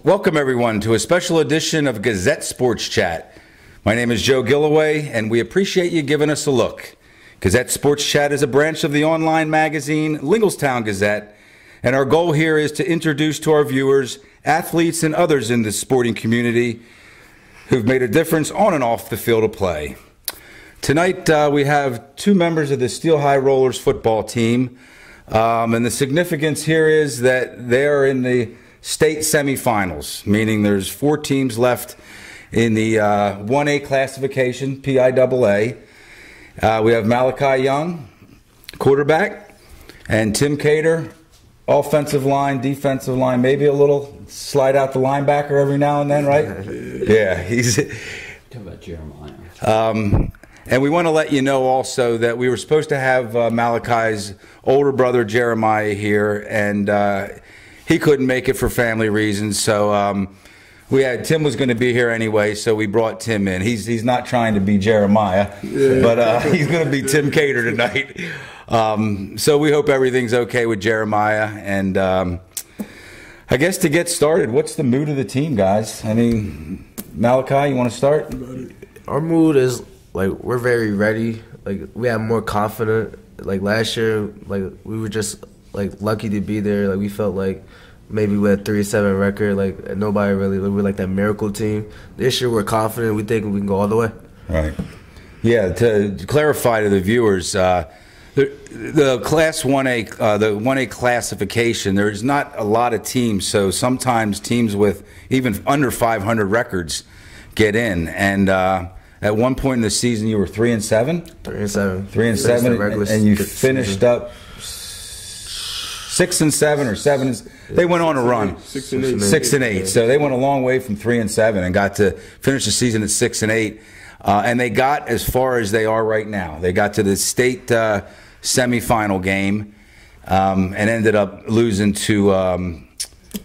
Welcome everyone to a special edition of Gazette Sports Chat. My name is Joe Gilloway and we appreciate you giving us a look. Gazette Sports Chat is a branch of the online magazine Linglestown Gazette, and our goal here is to introduce to our viewers athletes and others in the sporting community who've made a difference on and off the field of play. Tonight we have two members of the Steel High Rollers football team, and the significance here is that they are in the state semifinals, meaning there's 4 teams left in the 1A classification, PIAA. We have Malachi Young, quarterback, and Tim Cater, offensive line, defensive line, maybe a little slide out the linebacker every now and then, right? Yeah, he's... Talk about Jeremiah. And we want to let you know also that we were supposed to have Malachi's older brother Jeremiah here, and he couldn't make it for family reasons, so Tim was going to be here anyway, so we brought Tim in. He's not trying to be Jeremiah, but he's going to be Tim Cater tonight. So we hope everything's okay with Jeremiah. And I guess to get started, what's the mood of the team, guys? I mean, Malachi, you want to start? Our mood is like we're very ready. Like we have more confident. Like last year, like we were just like lucky to be there. Like we felt like maybe we had 3-7 record. Like nobody really. We're like that miracle team. This year we're confident. We think we can go all the way. Right. Yeah. To clarify to the viewers, the Class 1A, the 1A classification, there's not a lot of teams. So sometimes teams with even under 500 records get in. And at one point in the season, you were 3-7. 3-7. 3-7, and you finished up 6-7 or 7. They went on a run. 6-8. 6-8. So they went a long way from 3-7 and got to finish the season at 6-8. And they got as far as they are right now. They got to the state semifinal game and ended up losing to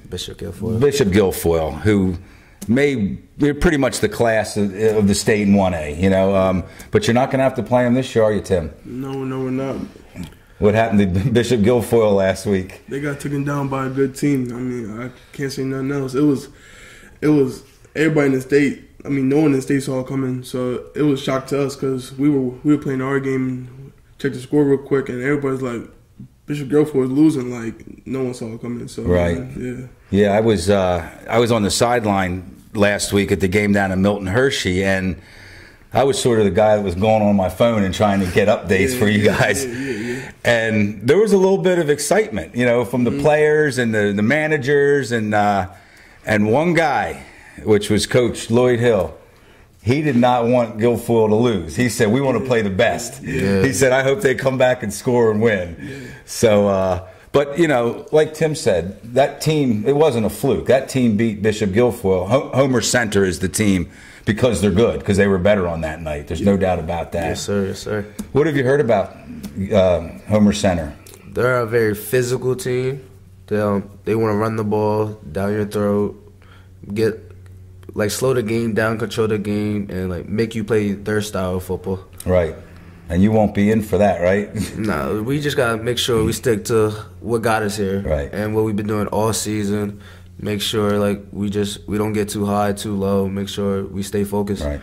Bishop Guilfoyle. Bishop Guilfoyle, who they're pretty much the class of the state in 1A, you know. But you're not going to have to play them this year, are you, Tim? No, we're not. What happened to Bishop Guilfoyle last week? They got taken down by a good team. I mean, I can't say nothing else. It was everybody in the state. I mean, no one in the state saw it coming, so it was a shock to us because we were playing our game, checked the score real quick, and everybody's like, Bishop Guilfoyle was losing. Like no one saw it coming. So right, yeah. I was on the sideline last week at the game down in Milton Hershey, and I was sort of the guy that was going on my phone and trying to get updates for you guys. And there was a little bit of excitement, you know, from the players and the managers, and one guy, which was Coach Lloyd Hill. He did not want Guilfoyle to lose. He said, we want to play the best. He said, I hope they come back and score and win. So, but, you know, like Tim said, that team, it wasn't a fluke. That team beat Bishop Guilfoyle. Homer Center is the team because they're good, because they were better on that night. There's no doubt about that. Yes, sir. Yes, sir. What have you heard about Homer Center? They're a very physical team. They want to run the ball down your throat, slow the game down, control the game, and like make you play their style of football. Right. And you won't be in for that, right? No, we just gotta make sure we stick to what got us here, right? And what we've been doing all season. Make sure like we don't get too high, too low. Make sure we stay focused. Right.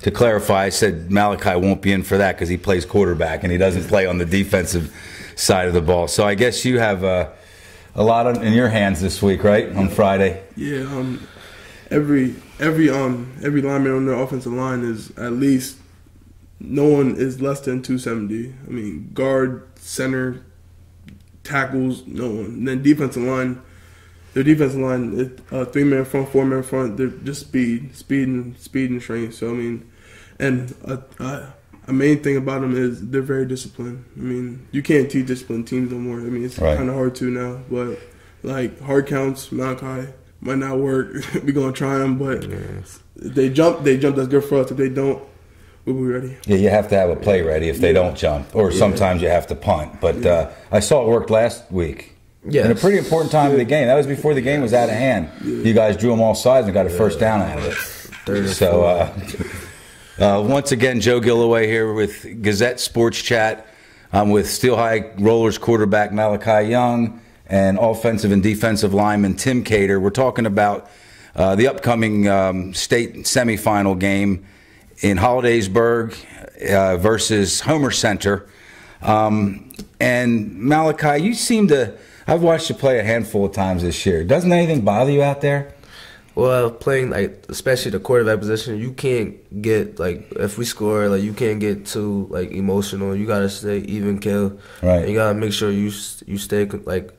To clarify, I said Malachi won't be in for that because he plays quarterback and he doesn't play on the defensive side of the ball. So I guess you have a lot in your hands this week, right? On Friday. Yeah. Every lineman on their offensive line is at least. No one is less than 270. I mean, guard, center, tackles, no one. And then defensive line, their defensive line, 3-man front, 4-man front. They're just speed and strength. So I mean, and a main thing about them is they're very disciplined. I mean, you can't teach disciplined teams no more. I mean, it's kind of hard to now. But like hard counts, Malachi might not work. We're gonna try them, but if they jump. That's good for us. If they don't, we'll be ready. Yeah, you have to have a play ready if they don't jump, or sometimes you have to punt. But I saw it worked last week. Yeah, in a pretty important time of the game. That was before the game was out of hand. You guys drew them all sides and got a first down out of it. So once again, Joe Gilloway here with Gazette Sports Chat. I'm with Steel High Rollers quarterback Malachi Young and offensive and defensive lineman Tim Cater. We're talking about the upcoming state semifinal game in Hollidaysburg versus Homer Center. And Malachi, you seem to, I've watched you play a handful of times this year. Doesn't anything bother you out there? Well, playing, like, especially the quarterback position, you can't get, like, if we score, like, you can't get too, like, emotional. You got to stay even kill. Right. And you got to make sure you stay, like,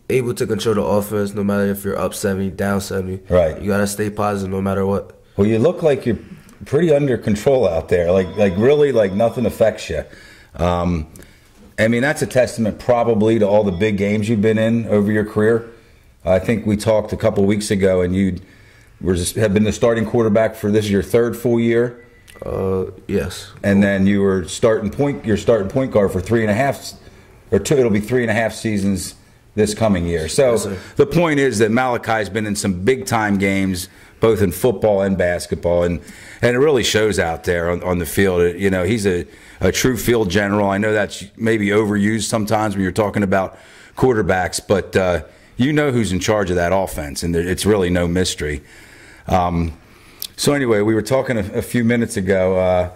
able to control the offense no matter if you're up 70, down 70. Right. You got to stay positive no matter what. Well, you look like you're pretty under control out there. Like really, like nothing affects you. I mean, that's a testament probably to all the big games you've been in over your career. I think we talked a couple weeks ago, and you have been the starting quarterback for this is your third full year. Yes. And then you were starting point guard for 3.5 or two. It'll be 3.5 seasons this coming year. So Yes, the point is that Malachi's been in some big time games, both in football and basketball, and it really shows out there on the field. You know, he's a true field general. I know that's maybe overused sometimes when you're talking about quarterbacks, but you know who's in charge of that offense, and it's really no mystery. So anyway, we were talking a few minutes ago.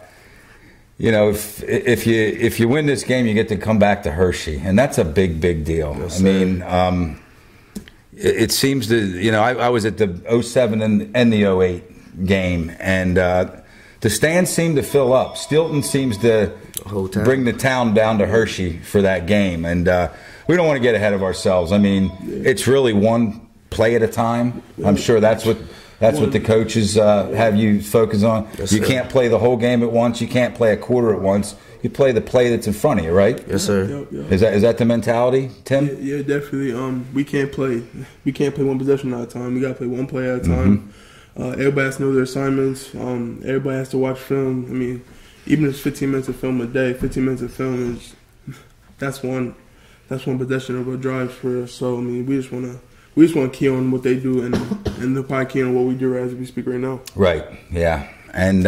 You know, if you win this game, you get to come back to Hershey, and that's a big deal. Yes, I mean, it seems to, you know, I was at the 07 and the 08 game, and the stands seem to fill up. Steelton seems to bring the town down to Hershey for that game, and we don't want to get ahead of ourselves. I mean, it's really one play at a time. I'm sure that's what the coaches have you focus on. Yes, you sir. can't play the whole game at once. You can't play a quarter at once. You play the play that's in front of you, right? Yes, sir. Yep. Is that the mentality, Tim? Yeah, definitely. We can't play one possession at a time. We got to play one play at a time. Everybody has to know their assignments. Everybody has to watch film. I mean, even if it's 15 minutes of film a day, 15 minutes of film that's one possession of a drive for us. So I mean, we just want to key on what they do and they'll probably key on what we do as we speak right now. Right. Yeah. And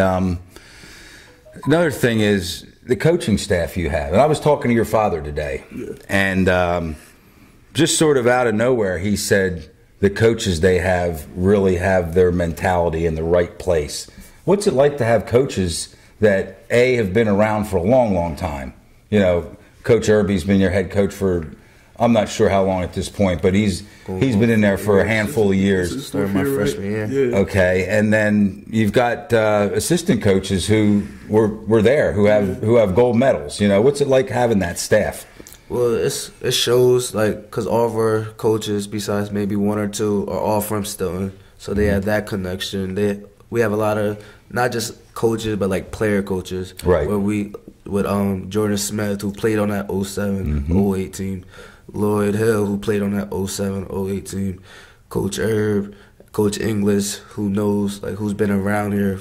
another thing is the coaching staff you have. And I was talking to your father today, and just sort of out of nowhere, he said the coaches they have really have their mentality in the right place. What's it like to have coaches that have been around for a long time? You know, Coach Irby's been your head coach for, I'm not sure how long at this point, but he's been in there for a handful of years. Started my freshman year. Yeah. Okay, and then you've got assistant coaches who were there, who have gold medals. You know, what's it like having that staff? Well, it shows, like, because all of our coaches, besides maybe one or two, are all from Steelton, so they have that connection. We have a lot of not just coaches, but like player coaches. Right. Where with Jordan Smith, who played on that 07, 08 team, Lloyd Hill, who played on that 07, 08 team, Coach Herb, Coach Inglis, who's been around here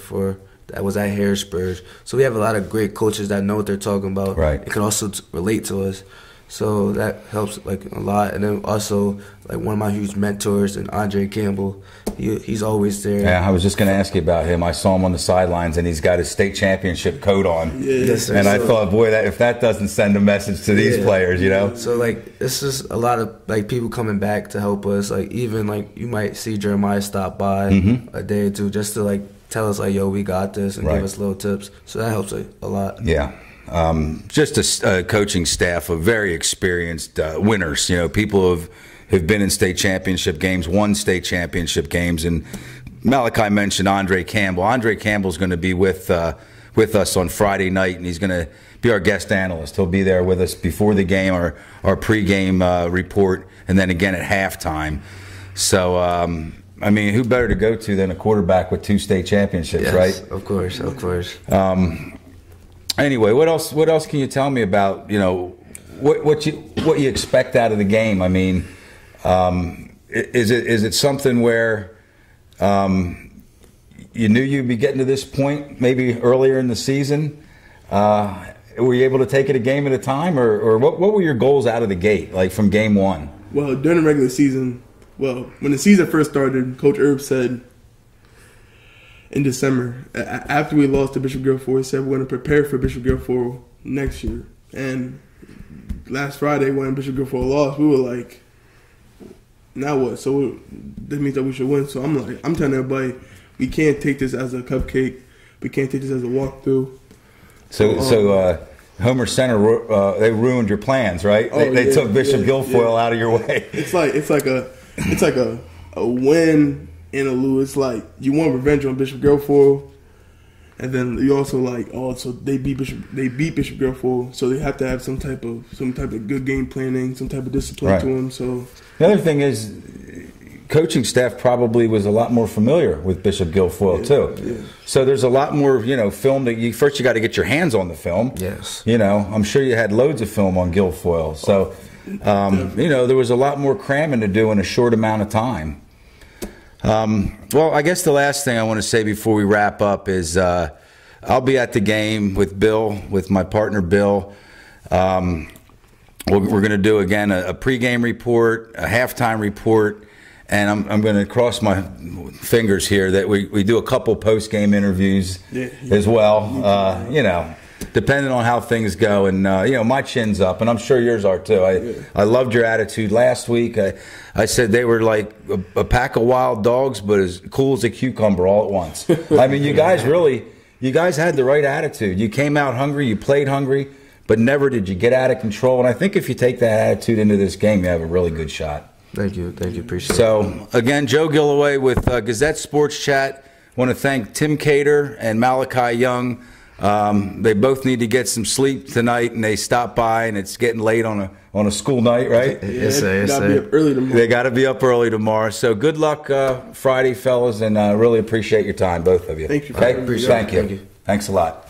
that was at Harrisburg. So we have a lot of great coaches that know what they're talking about. Right. And can also relate to us. So that helps like a lot. And then also like one of my huge mentors, and Andre Campbell, he's always there. Yeah, I was just going to ask you about him. I saw him on the sidelines, and he's got his state championship coat on. Yeah. Yes, sir. And I thought, boy, if that doesn't send a message to these players, you know. So like this is a lot of like people coming back to help us. Like even like you might see Jeremiah stop by a day or two just to like tell us like, yo, we got this, and give us little tips. So that helps like, a lot. Yeah. Just a coaching staff of very experienced winners. You know, people have been in state championship games, won state championship games, and Malachi mentioned Andre Campbell. Andre Campbell's going to be with us on Friday night, and he's going to be our guest analyst. He'll be there with us before the game, our pregame report, and then again at halftime. So, I mean, who better to go to than a quarterback with 2 state championships, right? Of course. Anyway, what else can you tell me about, you know, what you expect out of the game? I mean, is it something where you knew you'd be getting to this point maybe earlier in the season? Were you able to take it a game at a time, or what were your goals out of the gate, like from game one? Well, during the regular season, when the season first started, Coach Herb said in December, after we lost to Bishop Guilford, he said we're going to prepare for Bishop Guilford next year. And last Friday when Bishop Guilford lost, we were like, now what? So that means that we should win. So I'm telling everybody, we can't take this as a cupcake. We can't take this as a walkthrough. So Homer Center, they ruined your plans, right? They took Bishop Guilfoyle out of your way. It's like a win and a lose. It's like you want revenge on Bishop Guilfoyle, and then you also like, so they beat Bishop Guilfoyle, so they have to have some type of good game planning, some type of discipline to them. So the other thing is, coaching staff probably was a lot more familiar with Bishop Guilfoyle too. Yeah. So there's a lot more, film that you got to get your hands on the film. Yes. I'm sure you had loads of film on Guilfoyle. So, there was a lot more cramming to do in a short amount of time. Well, I guess the last thing I want to say before we wrap up is I'll be at the game with Bill, with my partner Bill. We're going to do, again, a pregame report, a halftime report, and I'm going to cross my fingers here that we do a couple post-game interviews as well, depending on how things go. And, my chin's up, and I'm sure yours are too. I loved your attitude last week. I said they were like a pack of wild dogs, but as cool as a cucumber all at once. I mean, you guys had the right attitude. You came out hungry, you played hungry, but never did you get out of control. And I think if you take that attitude into this game, you have a really good shot. Thank you, appreciate it. So, again, Joe Gilloway with Gazette Sports Chat. Want to thank Tim Cater and Malachi Young. They both need to get some sleep tonight, and they stopped by, and it's getting late on a school night, right? Yes, sir. They got to be up early tomorrow. So good luck Friday, fellas, and really appreciate your time, both of you. Thank you. Okay? Thank you. Thank you. Thanks a lot.